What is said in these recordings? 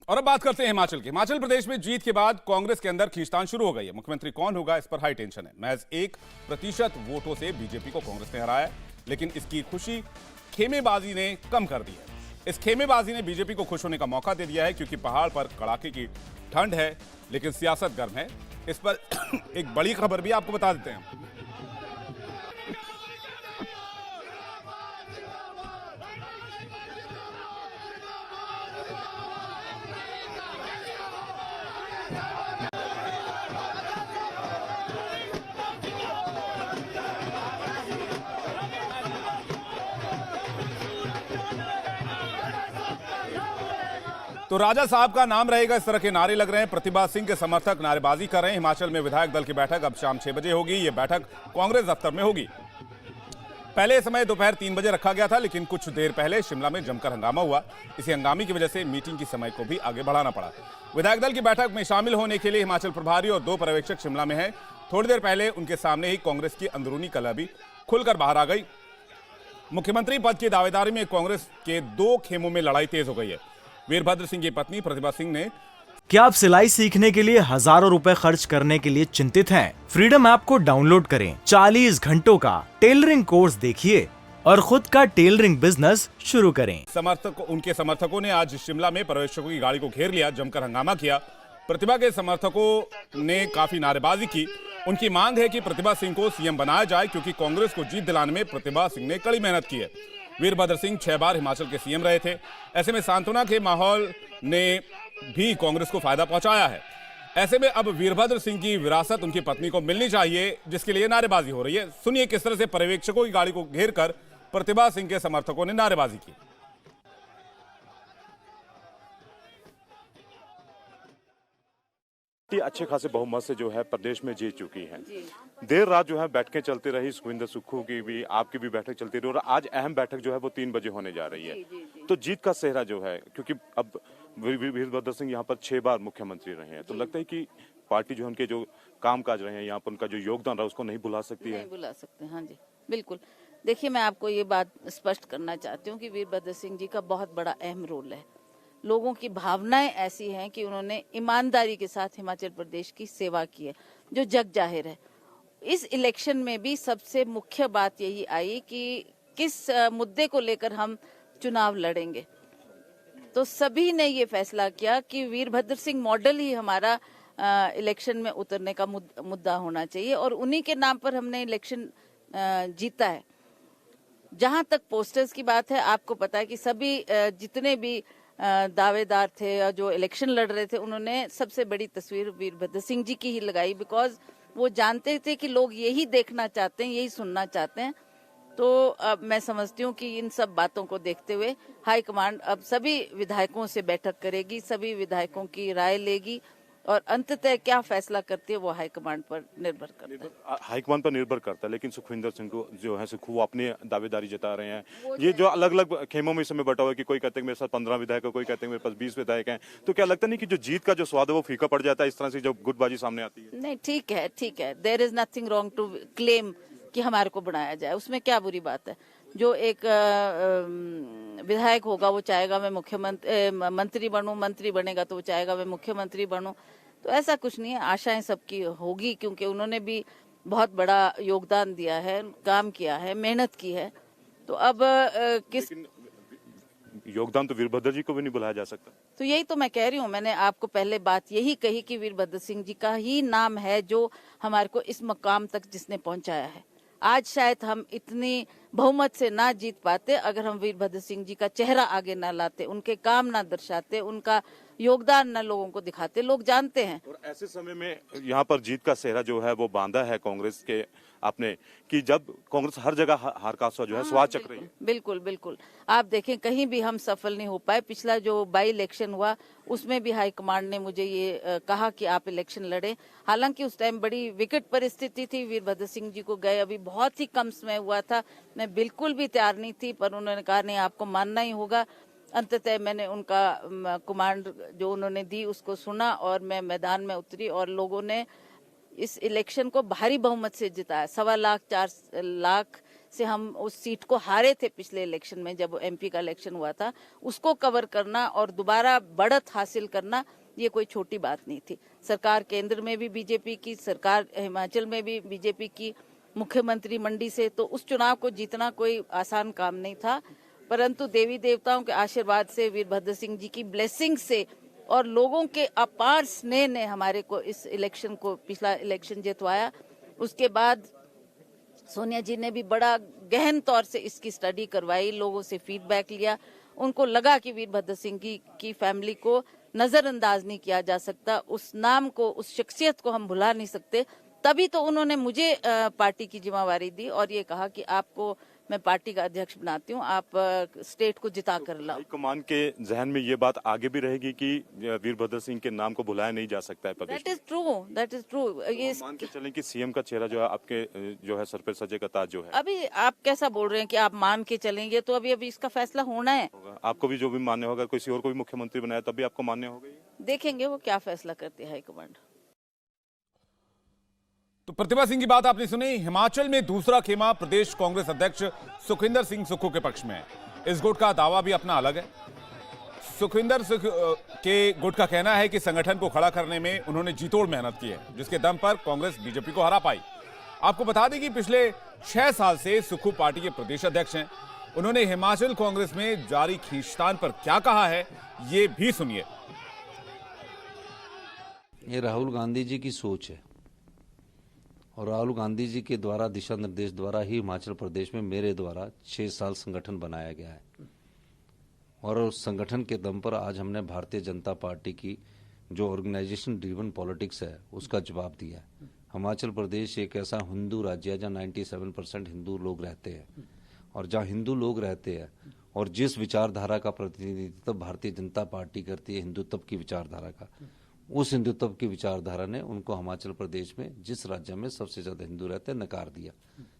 और अब बात करते हैं हिमाचल की। हिमाचल प्रदेश में जीत के बाद कांग्रेस के अंदर खींचतान शुरू हो गई है। मुख्यमंत्री कौन होगा, इस पर हाई टेंशन है। महज 1% वोटों से बीजेपी को कांग्रेस ने हराया है, लेकिन इसकी खुशी खेमेबाजी ने कम कर दी है। इस खेमेबाजी ने बीजेपी को खुश होने का मौका दे दिया है, क्योंकि पहाड़ पर कड़ाके की ठंड है, लेकिन सियासत गर्म है। इस पर एक बड़ी खबर भी आपको बता देते हैं। तो राजा साहब का नाम रहेगा, इस तरह के नारे लग रहे हैं। प्रतिभा सिंह के समर्थक नारेबाजी कर रहे हैं। हिमाचल में विधायक दल की बैठक अब शाम 6 बजे होगी। ये बैठक कांग्रेस दफ्तर में होगी। पहले समय दोपहर 3 बजे रखा गया था, लेकिन कुछ देर पहले शिमला में जमकर हंगामा हुआ। इसी हंगामे की वजह से मीटिंग की समय को भी आगे बढ़ाना पड़ा। विधायक दल की बैठक में शामिल होने के लिए हिमाचल प्रभारी और 2 पर्यवेक्षक शिमला में हैं। थोड़ी देर पहले उनके सामने ही कांग्रेस की अंदरूनी कलह भी खुलकर बाहर आ गई। मुख्यमंत्री पद की दावेदारी में कांग्रेस के 2 खेमों में लड़ाई तेज हो गई है। वीरभद्र सिंह की पत्नी प्रतिभा सिंह ने, क्या आप सिलाई सीखने के लिए हजारों रुपए खर्च करने के लिए चिंतित हैं? फ्रीडम ऐप को डाउनलोड करें, 40 घंटों का टेलरिंग कोर्स देखिए और खुद का टेलरिंग बिजनेस शुरू करें। उनके समर्थकों ने आज शिमला में पर्यवेक्षकों की गाड़ी को घेर लिया, जमकर हंगामा किया। प्रतिभा के समर्थकों ने काफी नारेबाजी की। उनकी मांग है कि प्रतिभा सिंह को सीएम बनाया जाए, क्योंकि कांग्रेस को जीत दिलाने में प्रतिभा सिंह ने कड़ी मेहनत की है। वीरभद्र सिंह 6 बार हिमाचल के सीएम रहे थे। ऐसे में सांत्वना के माहौल ने भी कांग्रेस को फायदा पहुंचाया है। ऐसे में अब वीरभद्र सिंह की विरासत उनकी पत्नी को मिलनी चाहिए, जिसके लिए नारेबाजी हो रही है। सुनिए किस तरह से पर्यवेक्षकों की गाड़ी को घेरकर प्रतिभा सिंह के समर्थकों ने नारेबाजी की। अच्छे खासे बहुमत से जो है प्रदेश में जीत चुकी है। देर रात जो है बैठकें चलती रही, सुखविंदर सुक्खू की भी, आपकी भी बैठक चलती रही, और आज अहम बैठक जो है वो 3 बजे होने जा रही है। तो जीत का सेहरा जो है, क्योंकि अब वीरभद्र सिंह यहाँ पर 6 बार मुख्यमंत्री रहे हैं, तो लगता है कि पार्टी जो उनके जो कामकाज रहे हैं, यहाँ पर उनका जो योगदान रहा, उसको नहीं भुला सकती है। नहीं भुला सकते, हाँ जी, बिल्कुल। देखिए, मैं आपको ये बात स्पष्ट करना चाहती हूँ कि वीरभद्र सिंह जी का बहुत बड़ा अहम रोल है। लोगों की भावनाएं ऐसी हैं कि उन्होंने ईमानदारी के साथ हिमाचल प्रदेश की सेवा की है, जो जग जाहिर है। इस इलेक्शन में भी सबसे मुख्य बात यही आई कि किस मुद्दे को लेकर हम चुनाव लड़ेंगे। तो सभी ने ये फैसला किया कि वीरभद्र सिंह मॉडल ही हमारा इलेक्शन में उतरने का मुद्दा होना चाहिए, और उन्हीं के नाम पर हमने इलेक्शन जीता है। जहां तक पोस्टर्स की बात है, आपको पता है कि सभी जितने भी दावेदार थे और जो इलेक्शन लड़ रहे थे, उन्होंने सबसे बड़ी तस्वीर वीरभद्र सिंह जी की ही लगाई, बिकॉज वो जानते थे कि लोग यही देखना चाहते हैं, यही सुनना चाहते हैं। तो अब मैं समझती हूँ कि इन सब बातों को देखते हुए हाईकमांड अब सभी विधायकों से बैठक करेगी, सभी विधायकों की राय लेगी, और अंततः क्या फैसला करती है वो हाईकमांड पर निर्भर करता है। हाईकमांड पर निर्भर करता है, लेकिन सुखविंदर सिंह को जो है सुक्खू अपनी दावेदारी जता रहे हैं। ये जो अलग अलग खेमों में इस समय बटा हुआ है कि कोई कहते हैं मेरे साथ 15 विधायक है, कोई कहते हैं मेरे पास 20 विधायक हैं, तो क्या लगता नहीं कि जो जीत का जो स्वाद है वो फीका पड़ जाता है इस तरह से जब गुटबाजी सामने आती है? नहीं, ठीक है, ठीक है, there is nothing wrong to claim कि हमारे को बनाया जाए, उसमें क्या बुरी बात है। जो एक विधायक होगा वो चाहेगा मैं मंत्री बनूं, मंत्री बनेगा तो वो चाहेगा मैं मुख्यमंत्री बनूं। तो ऐसा कुछ नहीं है, आशाएं सबकी होगी, क्योंकि उन्होंने भी बहुत बड़ा योगदान दिया है, काम किया है, मेहनत की है। तो अब किस योगदान तो वीरभद्र जी को भी नहीं बुलाया जा सकता। तो यही तो मैं कह रही हूँ, मैंने आपको पहले बात यही कही कि वीरभद्र सिंह जी का ही नाम है जो हमारे को इस मकाम तक जिसने पहुंचाया है। आज शायद हम इतनी बहुमत से ना जीत पाते अगर हम वीरभद्र सिंह जी का चेहरा आगे ना लाते, उनके काम ना दर्शाते, उनका योगदान ना लोगों को दिखाते। लोग जानते हैं। और ऐसे समय में यहाँ पर जीत का सेहरा जो है वो बांधा है कांग्रेस के आपने, कि जब कांग्रेस हर जगह हार का जो है स्वाद चख रही है। बिल्कुल बिल्कुल, आप देखें कहीं भी हम सफल नहीं हो पाए। पिछला जो बाई इलेक्शन हुआ उसमें भी हाईकमांड ने मुझे ये कहा कि आप इलेक्शन लड़े। हालांकि उस टाइम बड़ी विकट परिस्थिति थी, वीरभद्र सिंह जी को गए अभी बहुत ही कम समय हुआ था, मैं बिल्कुल भी तैयार नहीं थी, पर उन्होंने कहा नहीं आपको मानना ही होगा। अंततः मैंने उनका कमांड जो उन्होंने दी उसको सुना और मैं मैदान में उतरी और लोगों ने इस इलेक्शन को भारी बहुमत से जिताया। 4.25 लाख से हम उस सीट को हारे थे पिछले इलेक्शन में, जब एमपी का इलेक्शन हुआ था, उसको कवर करना और दोबारा बढ़त हासिल करना ये कोई छोटी बात नहीं थी। सरकार केंद्र में भी बीजेपी की, सरकार हिमाचल में भी बीजेपी की, मुख्यमंत्री मंडी से, तो उस चुनाव को जीतना कोई आसान काम नहीं था। परंतु देवी देवताओं के आशीर्वाद से, वीरभद्र सिंह जी की ब्लेसिंग से और लोगों के अपार स्नेह ने हमारे को इस इलेक्शन को, पिछला इलेक्शन जितवाया। उसके बाद सोनिया जी ने भी बड़ा गहन तौर से इसकी स्टडी करवाई, लोगों से फीडबैक लिया। उनको लगा कि वीरभद्र सिंह की फैमिली को नजरअंदाज नहीं किया जा सकता, उस नाम को, उस शख्सियत को हम भुला नहीं सकते। तभी तो उन्होंने मुझे पार्टी की जिम्मेवारी दी और ये कहा कि आपको मैं पार्टी का अध्यक्ष बनाती हूँ, आप स्टेट को जिता कर लाओ। हाईकमान के जहन में ये बात आगे भी रहेगी कि वीरभद्र सिंह के नाम को भुलाया नहीं जा सकता है प्रदेश। That is true, that is true. ये मान के चलें कि सीएम का चेहरा जो है आपके जो है सर पे सजेगा ताज जो है। अभी आप कैसा बोल रहे हैं कि आप मान के चलेंगे, तो अभी इसका फैसला होना है। आपको भी जो भी मान्य होगा, किसी और को भी मुख्यमंत्री बनाया तब भी आपको मान्य होगा। देखेंगे वो क्या फैसला करती है हाईकमांड। तो प्रतिभा सिंह की बात आपने सुनी। हिमाचल में दूसरा खेमा प्रदेश कांग्रेस अध्यक्ष सुखविंदर सिंह सुक्खू के पक्ष में है। इस गुट का दावा भी अपना अलग है। सुखविंदर के गुट का कहना है कि संगठन को खड़ा करने में उन्होंने जीतोड़ मेहनत की है, जिसके दम पर कांग्रेस बीजेपी को हरा पाई। आपको बता दें कि पिछले 6 साल से सुक्खू पार्टी के प्रदेश अध्यक्ष हैं। उन्होंने हिमाचल कांग्रेस में जारी खींचतान पर क्या कहा है, ये भी सुनिए। ये राहुल गांधी जी की सोच है और राहुल गांधी जी के द्वारा दिशा निर्देश द्वारा ही हिमाचल प्रदेश में मेरे द्वारा 6 साल संगठन बनाया गया है और उस संगठन के दम पर आज हमने भारतीय जनता पार्टी की जो ऑर्गेनाइजेशन ड्रिवन पॉलिटिक्स है उसका जवाब दिया है। हिमाचल प्रदेश एक ऐसा हिंदू राज्य है जहाँ 97% हिंदू लोग रहते हैं और जहाँ हिंदू लोग रहते हैं और जिस विचारधारा का प्रतिनिधित्व भारतीय जनता पार्टी करती है, हिंदुत्व की विचारधारा का, उस हिंदुत्व की विचारधारा ने उनको हिमाचल प्रदेश में जिस राज्य में सबसे ज्यादा हिंदू रहते हैं नकार दिया।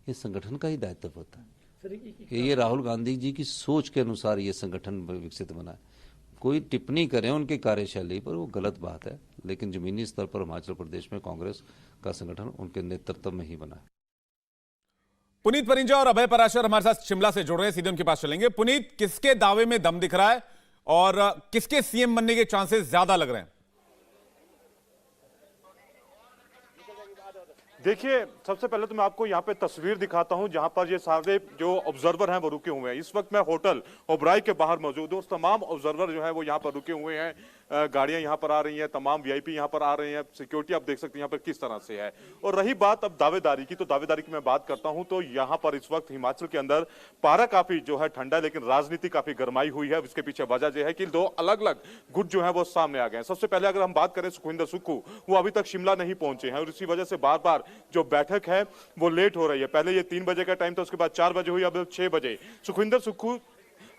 ये संगठन का ही दायित्व होता है कि ये राहुल गांधी जी की सोच के अनुसार ये संगठन विकसित बना है। कोई टिप्पणी करें उनकी कार्यशैली पर वो गलत बात है, लेकिन जमीनी स्तर पर हिमाचल प्रदेश में कांग्रेस का संगठन उनके नेतृत्व में ही बना है। पुनीत परिंजा और अभय पराशर हमारे साथ शिमला से जुड़ रहे हैं, सीधे उनके पास चलेंगे। पुनीत, किसके दावे में दम दिख रहा है और किसके सीएम बनने के चांसेस ज्यादा लग रहे हैं? देखिए, सबसे पहले तो मैं आपको यहाँ पे तस्वीर दिखाता हूँ जहाँ पर ये सारे जो ऑब्जर्वर हैं वो रुके हुए हैं। इस वक्त मैं होटल ओबराय के बाहर मौजूद हूँ। तमाम ऑब्जर्वर जो है वो यहाँ पर रुके हुए हैं। गाड़ियां यहाँ पर आ रही हैं, तमाम वीआईपी यहाँ पर आ रहे हैं। सिक्योरिटी आप देख सकते हैं यहाँ पर किस तरह से है। और रही बात अब दावेदारी की, तो दावेदारी की मैं बात करता हूँ तो यहाँ पर इस वक्त हिमाचल के अंदर पारा काफी जो है ठंडा, लेकिन राजनीति काफी गर्माई हुई है। इसके पीछे वजह यह है कि 2 अलग अलग गुट जो है वो सामने आ गए हैं। सबसे पहले अगर हम बात करें सुखविंदर सुक्खू, वो अभी तक शिमला नहीं पहुंचे हैं और इसी वजह से बार बार जो बैठक है वो लेट हो रही है। पहले ये 3 बजे का टाइम था, उसके बाद 4 बजे हुई, अब 6 बजे। सुखविंदर सुक्खू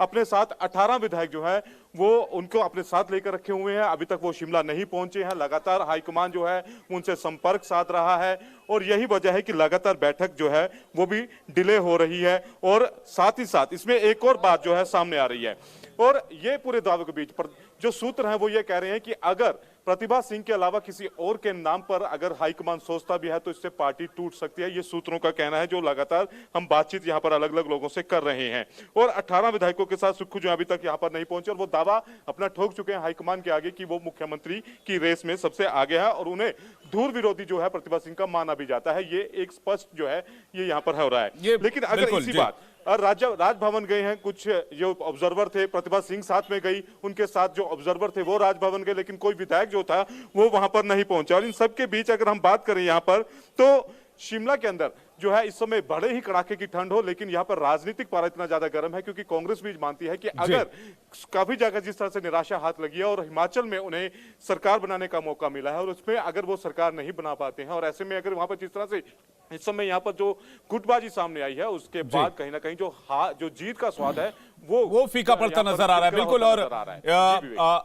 अपने साथ 18 विधायक जो है वो उनको अपने साथ लेकर रखे हुए हैं। अभी तक वो शिमला नहीं पहुंचे हैं। लगातार हाईकमान जो है उनसे संपर्क साध रहा है और यही वजह है कि लगातार बैठक जो है वो भी डिले हो रही है। और साथ ही साथ इसमें एक और बात जो है सामने आ रही है और ये पूरे दावे के बीच पर जो सूत्र हैं वो ये कह रहे हैं कि अगर प्रतिभा सिंह के अलावा किसी और के नाम पर अगर हाईकमान सोचता भी है तो इससे पार्टी टूट सकती है। ये सूत्रों का कहना है जो लगातार हम बातचीत यहाँ पर अलग अलग लोगों से कर रहे हैं। और 18 विधायकों के साथ सुक्खू जो अभी तक यहाँ पर नहीं पहुंचे और वो दावा अपना ठोक चुके हैं हाईकमान के आगे कि वो मुख्यमंत्री की रेस में सबसे आगे है और उन्हें धूर विरोधी जो है प्रतिभा सिंह का माना भी जाता है। ये एक स्पष्ट जो है ये यहाँ पर हो रहा है। लेकिन अगर इसी बात राजभवन गए हैं, कुछ जो ऑब्जर्वर थे, प्रतिभा सिंह साथ में गई, उनके साथ जो ऑब्जर्वर थे वो राजभवन गए, लेकिन कोई विधायक जो था वो वहां पर नहीं पहुंचा। और इन सब के बीच अगर हम बात करें यहाँ पर तो शिमला के अंदर जो है इस समय बड़े ही कड़ाके की ठंड हो, लेकिन यहाँ पर राजनीतिक पारा इतना ज्यादा गर्म है क्योंकि कांग्रेस भी मानती है कि अगर काफी जगह जिस तरह से निराशा हाथ लगी है और हिमाचल में उन्हें सरकार बनाने का मौका मिला है और उसमें अगर वो सरकार नहीं बना पाते हैं और ऐसे में अगर वहां पर जिस तरह से इस समय यहाँ पर जो गुटबाजी सामने आई है उसके बाद कहीं ना कहीं जो जीत का स्वाद है वो फीका पड़ता नजर आ रहा है। बिल्कुल। और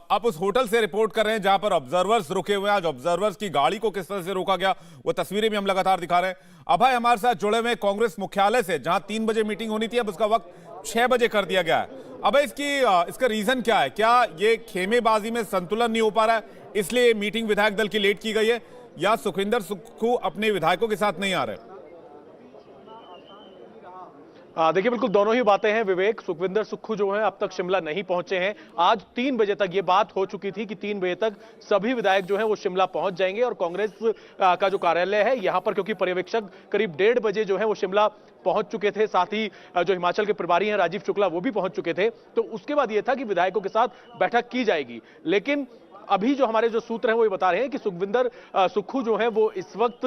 आप उस होटल से रिपोर्ट कर रहे हैं जहां पर ऑब्जर्वर्स रुके हुए हैं। आज ऑब्जर्वर्स की गाड़ी को किस तरह से रोका गया वो तस्वीरें भी हम लगातार दिखा रहे हैं। अभय हमारे साथ जुड़े हुए कांग्रेस मुख्यालय से, जहां 3 बजे मीटिंग होनी थी, अब उसका वक्त 6 बजे कर दिया गया है। अभय, इसका रीजन क्या है? क्या ये खेमेबाजी में संतुलन नहीं हो पा रहा है इसलिए मीटिंग विधायक दल की लेट की गई है, या सुखविंदर सुक्खू अपने विधायकों के साथ नहीं आ रहे? देखिए बिल्कुल दोनों ही बातें हैं विवेक। सुखविंदर सुक्खू जो हैं अब तक शिमला नहीं पहुंचे हैं। आज 3 बजे तक ये बात हो चुकी थी कि 3 बजे तक सभी विधायक जो हैं वो शिमला पहुंच जाएंगे और कांग्रेस का जो कार्यालय है यहां पर, क्योंकि पर्यवेक्षक करीब 1:30 बजे जो है वो शिमला पहुंच चुके थे, साथ ही जो हिमाचल के प्रभारी हैं राजीव शुक्ला वो भी पहुंच चुके थे, तो उसके बाद ये था कि विधायकों के साथ बैठक की जाएगी। लेकिन अभी जो हमारे जो सूत्र हैं वो ये बता रहे हैं कि सुखविंदर सुक्खू जो हैं वो इस वक्त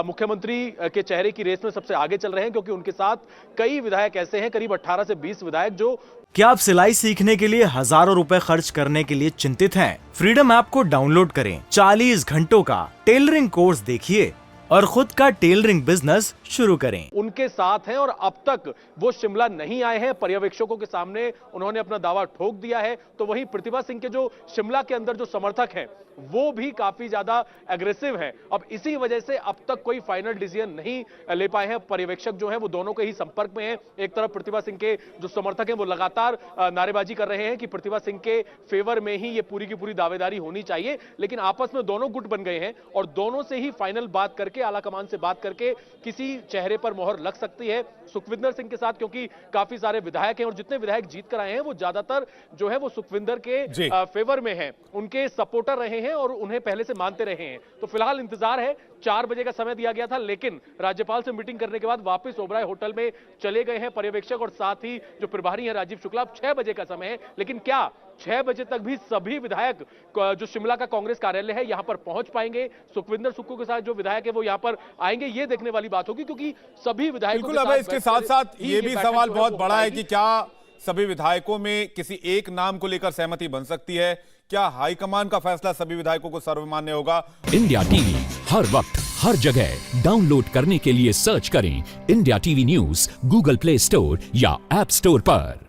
मुख्यमंत्री के चेहरे की रेस में सबसे आगे चल रहे हैं, क्योंकि उनके साथ कई विधायक ऐसे हैं, करीब 18 से 20 विधायक जो। क्या आप सिलाई सीखने के लिए हजारों रुपए खर्च करने के लिए चिंतित हैं? फ्रीडम ऐप को डाउनलोड करें, 40 घंटों का टेलरिंग कोर्स देखिए और खुद का टेलरिंग बिजनेस शुरू करें। उनके साथ हैं और अब तक वो शिमला नहीं आए हैं। पर्यवेक्षकों के सामने उन्होंने अपना दावा ठोक दिया है। तो वहीं प्रतिभा सिंह के जो शिमला के अंदर जो समर्थक हैं वो भी काफी ज्यादा एग्रेसिव हैं। अब इसी वजह से अब तक कोई फाइनल डिसीजन नहीं ले पाए हैं। पर्यवेक्षक जो हैं वो दोनों के ही संपर्क में हैं। एक तरफ प्रतिभा सिंह के जो समर्थक हैं वो लगातार नारेबाजी कर रहे हैं कि प्रतिभा सिंह के फेवर में ही ये पूरी की पूरी दावेदारी होनी चाहिए, लेकिन आपस में दोनों गुट बन गए हैं और दोनों से ही फाइनल बात करके, आला कमान से बात करके किसी चेहरे पर मोहर लग सकती है। सुखविंदर सिंह के साथ क्योंकि काफी सारे विधायक हैं और जितने विधायक जीत कर आए हैं वो ज्यादातर जो है वो सुखविंदर के फेवर में हैं, उनके सपोर्टर रहे हैं और उन्हें पहले से मानते रहे हैं। तो फिलहाल इंतजार है। 4 बजे का समय दिया गया था, लेकिन राज्यपाल से मीटिंग करने के बाद वापस ओबराय होटल में चले गए हैं पर्यवेक्षक और साथ ही जो प्रभारी हैं राजीव शुक्ला। 6 बजे का समय है, लेकिन क्या 6 बजे तक भी सभी विधायक जो शिमला का कांग्रेस कार्यालय है यहां पर पहुंच पाएंगे? सुखविंदर सुक्खू के साथ जो विधायक है वो यहां पर आएंगे, ये देखने वाली बात होगी, क्योंकि सभी विधायकों बिल्कुल। अब इसके साथ साथ ये भी सवाल बहुत बड़ा है कि क्या सभी विधायकों में किसी एक नाम को लेकर सहमति बन सकती है? क्या हाईकमान का फैसला सभी विधायकों को सर्वमान्य होगा? इंडिया टीवी हर वक्त हर जगह डाउनलोड करने के लिए सर्च करें India TV news Google play store या ऐप स्टोर पर।